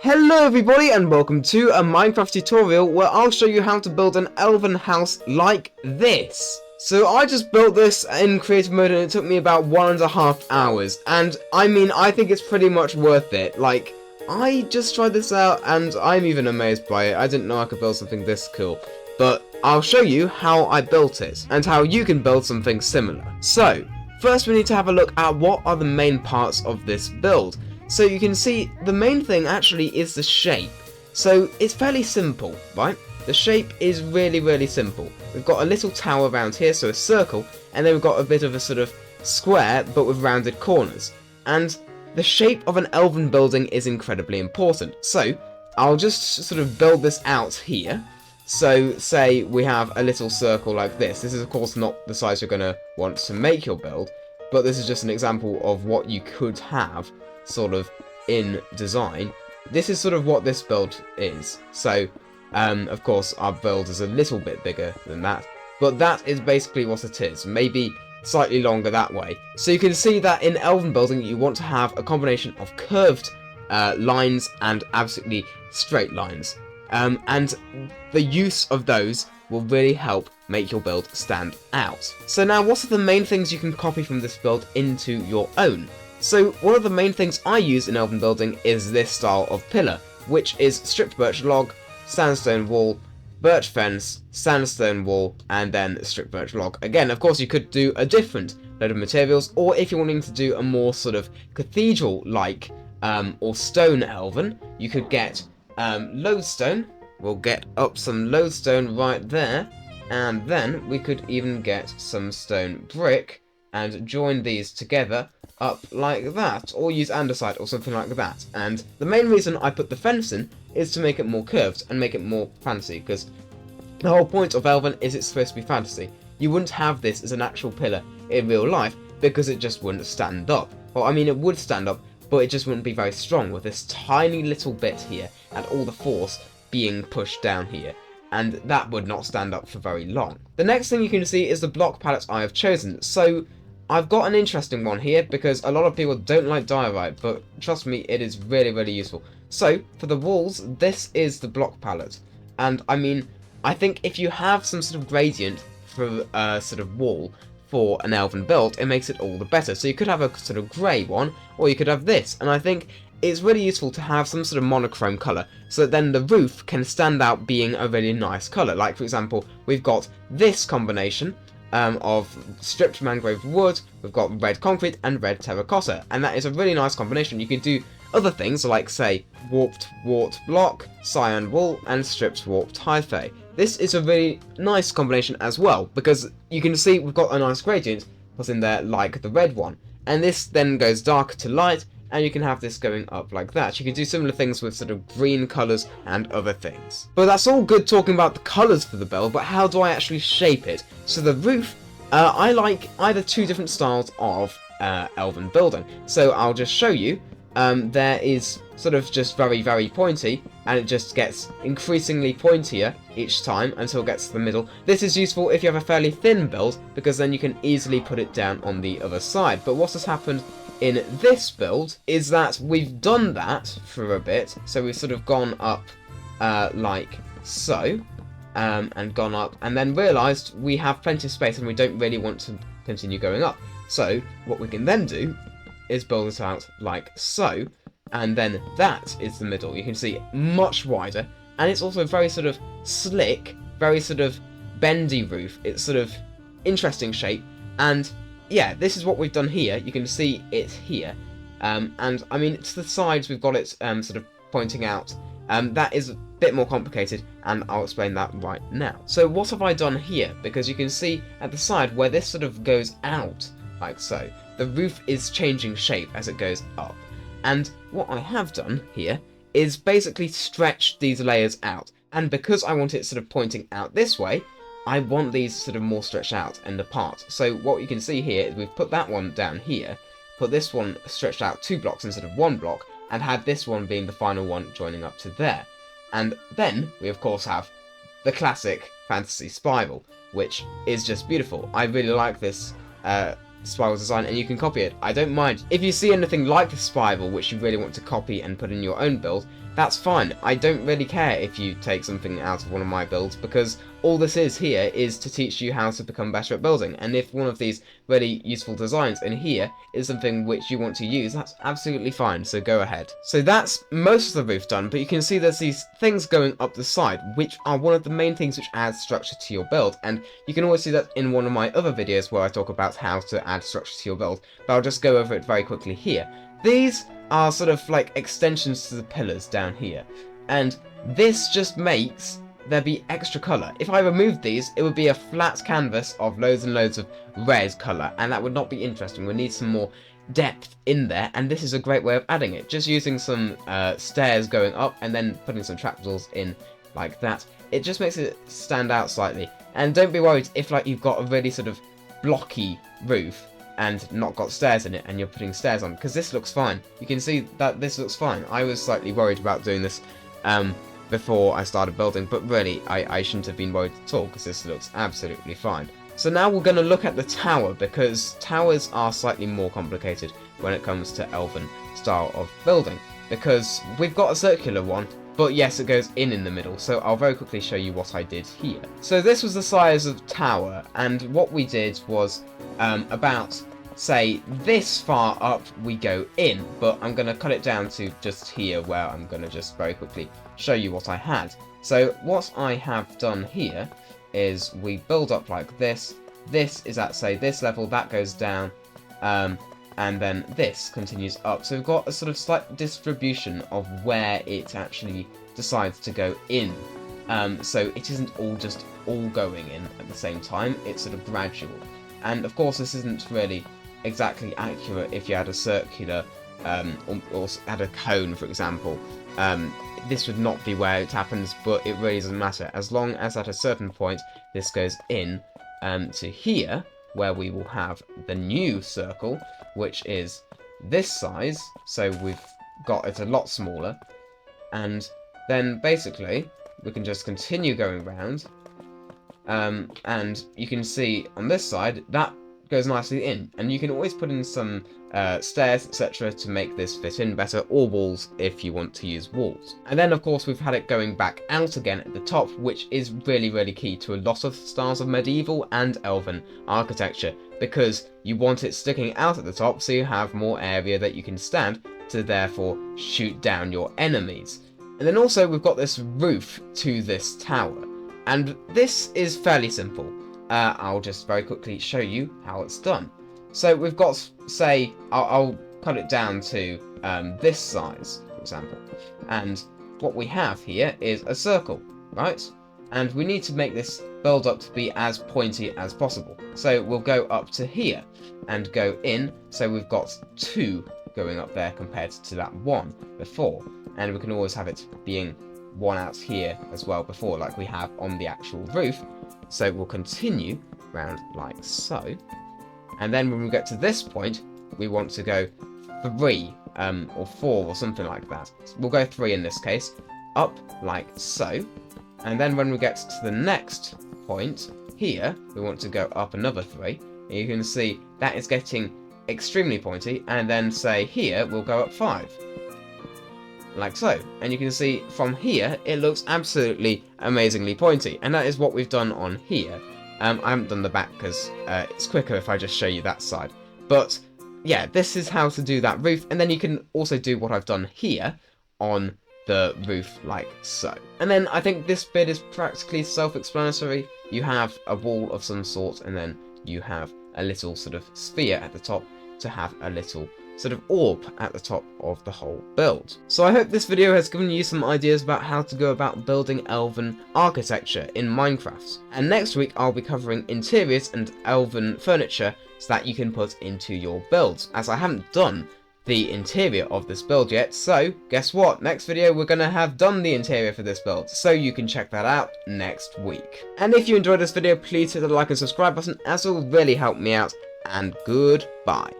Hello everybody and welcome to a Minecraft tutorial where I'll show you how to build an elven house like this. So I just built this in creative mode and it took me about 1.5 hours, and I think it's pretty much worth it. Like, I just tried this out and I'm even amazed by it. I didn't know I could build something this cool, but I'll show you how I built it and how you can build something similar. So first we need to have a look at what are the main parts of this build. So you can see the main thing actually is the shape. So it's fairly simple, right? The shape is really simple. We've got a little tower around here, so a circle, and then we've got a bit of a sort of square, but with rounded corners. And the shape of an elven building is incredibly important. So I'll just sort of build this out here. So say we have a little circle like this. This is of course not the size you're going to want to make your build, but this is just an example of what you could have sort of in design. This is sort of what this build is. So of course our build is a little bit bigger than that, but that is basically what it is, maybe slightly longer that way. So you can see that in elven building you want to have a combination of curved lines and absolutely straight lines, and the use of those will really help make your build stand out. So now, what are the main things you can copy from this build into your own? So one of the main things I use in elven building is this style of pillar, which is stripped birch log, sandstone wall, birch fence, sandstone wall, and then stripped birch log. Again, of course, you could do a different load of materials, or if you're wanting to do a more sort of cathedral-like or stone elven, you could get lodestone. We'll get up some lodestone right there, and then we could even get some stone brick and join these together up like that, or use andesite or something like that. And the main reason I put the fence in is to make it more curved and make it more fantasy, because the whole point of elven is it's supposed to be fantasy. You wouldn't have this as an actual pillar in real life because it just wouldn't stand up. Well, I mean, it would stand up, but it just wouldn't be very strong with this tiny little bit here and all the force being pushed down here, and that would not stand up for very long. The next thing you can see is the block palette I have chosen. So I've got an interesting one here because a lot of people don't like diorite, but trust me, it is really useful. So for the walls, this is the block palette, and I think if you have some sort of gradient for a sort of wall for an elven build, it makes it all the better. So you could have a sort of grey one, or you could have this, and I think it's really useful to have some sort of monochrome colour, so that then the roof can stand out being a really nice colour. Like, for example, we've got this combination of stripped mangrove wood, we've got red concrete and red terracotta, and that is a really nice combination. You could do other things like, say, warped wart block, cyan wool, and stripped warped hyphae. This is a really nice combination as well, because you can see we've got a nice gradient put in there like the red one, and this then goes dark to light, and you can have this going up like that. You can do similar things with sort of green colours and other things. But that's all good talking about the colours for the build, but how do I actually shape it? So the roof, I like either two different styles of elven building. So I'll just show you. There is sort of just very pointy, and it just gets increasingly pointier each time until it gets to the middle. This is useful if you have a fairly thin build, because then you can easily put it down on the other side. But what has happened in this build is that we've done that for a bit, so we've sort of gone up like so, and gone up, and then realised we have plenty of space and we don't really want to continue going up. So what we can then do is build it out like so, and then that is the middle. You can see much wider, and it's also very sort of slick, very sort of bendy roof. It's sort of interesting shape, and yeah, this is what we've done here. You can see it here, and I mean, to the sides we've got it sort of pointing out. That is a bit more complicated, and I'll explain that right now. So what have I done here? Because you can see at the side where this sort of goes out like so, the roof is changing shape as it goes up. And what I have done here is basically stretch these layers out, and because I want it sort of pointing out this way, I want these sort of more stretched out and apart. So what you can see here is we've put that one down here, put this one stretched out 2 blocks instead of 1 block, and had this one being the final one joining up to there. And then we of course have the classic fantasy spiral, which is just beautiful. I really like this spiral design, and you can copy it. I don't mind. If you see anything like the spiral which you really want to copy and put in your own build, that's fine. I don't really care if you take something out of one of my builds, because all this is here is to teach you how to become better at building. And if one of these really useful designs in here is something which you want to use, that's absolutely fine, so go ahead. So that's most of the roof done, but you can see there's these things going up the side, which are one of the main things which adds structure to your build. And you can always see that in one of my other videos where I talk about how to add structure to your build, but I'll just go over it very quickly here. These are sort of like extensions to the pillars down here, and this just makes there be extra colour. If I removed these, it would be a flat canvas of loads and loads of red colour, and that would not be interesting. We need some more depth in there, and this is a great way of adding it. Just using some stairs going up and then putting some trapdoors in like that. It just makes it stand out slightly. And don't be worried if like you've got a really sort of blocky roof and not got stairs in it and you're putting stairs on, because this looks fine. You can see that this looks fine. I was slightly worried about doing this before I started building, but really I shouldn't have been worried at all, because this looks absolutely fine. So now we're going to look at the tower, because towers are slightly more complicated when it comes to Elven style of building, because we've got a circular one, but yes, it goes in the middle, so I'll very quickly show you what I did here. So this was the size of tower, and what we did was about, say, this far up we go in, but I'm going to cut it down to just here, where I'm going to just very quickly show you what I had. So what I have done here is we build up like this. This is at, say, this level, that goes down, and then this continues up. So we've got a sort of slight distribution of where it actually decides to go in. So it isn't all going in at the same time, it's sort of gradual. And of course this isn't really exactly accurate if you had a circular, or had a cone, for example. This would not be where it happens, but it really doesn't matter. As long as at a certain point this goes in to here, where we will have the new circle, which is this size, so we've got it a lot smaller, and then basically we can just continue going round, and you can see on this side that goes nicely in, and you can always put in some stairs, etc., to make this fit in better, or walls if you want to use walls. And then of course we've had it going back out again at the top, which is really key to a lot of styles of medieval and elven architecture, because you want it sticking out at the top so you have more area that you can stand to therefore shoot down your enemies. And then also we've got this roof to this tower, and this is fairly simple. I'll just very quickly show you how it's done. So we've got, say, I'll cut it down to this size, for example, and what we have here is a circle, right? And we need to make this build up to be as pointy as possible. So we'll go up to here and go in, so we've got 2 going up there compared to that 1 before, and we can always have it being 1 out here as well before, like we have on the actual roof. So we'll continue round like so, and then when we get to this point we want to go 3 or 4 or something like that. So we'll go 3 in this case, up like so, and then when we get to the next point here we want to go up another 3, and you can see that is getting extremely pointy, and then say here we'll go up 5 like so, and you can see from here it looks absolutely amazingly pointy, and that is what we've done on here. I haven't done the back because it's quicker if I just show you that side, but yeah, this is how to do that roof, and then you can also do what I've done here on the roof like so. And then I think this bit is practically self-explanatory. You have a wall of some sort, and then you have a little sort of sphere at the top to have a little sort of orb at the top of the whole build. So I hope this video has given you some ideas about how to go about building elven architecture in Minecraft. And next week I'll be covering interiors and elven furniture so that you can put into your builds, as I haven't done the interior of this build yet. So guess what, next video we're going to have done the interior for this build, so you can check that out next week. And if you enjoyed this video, please hit the like and subscribe button, as it will really help me out, and goodbye.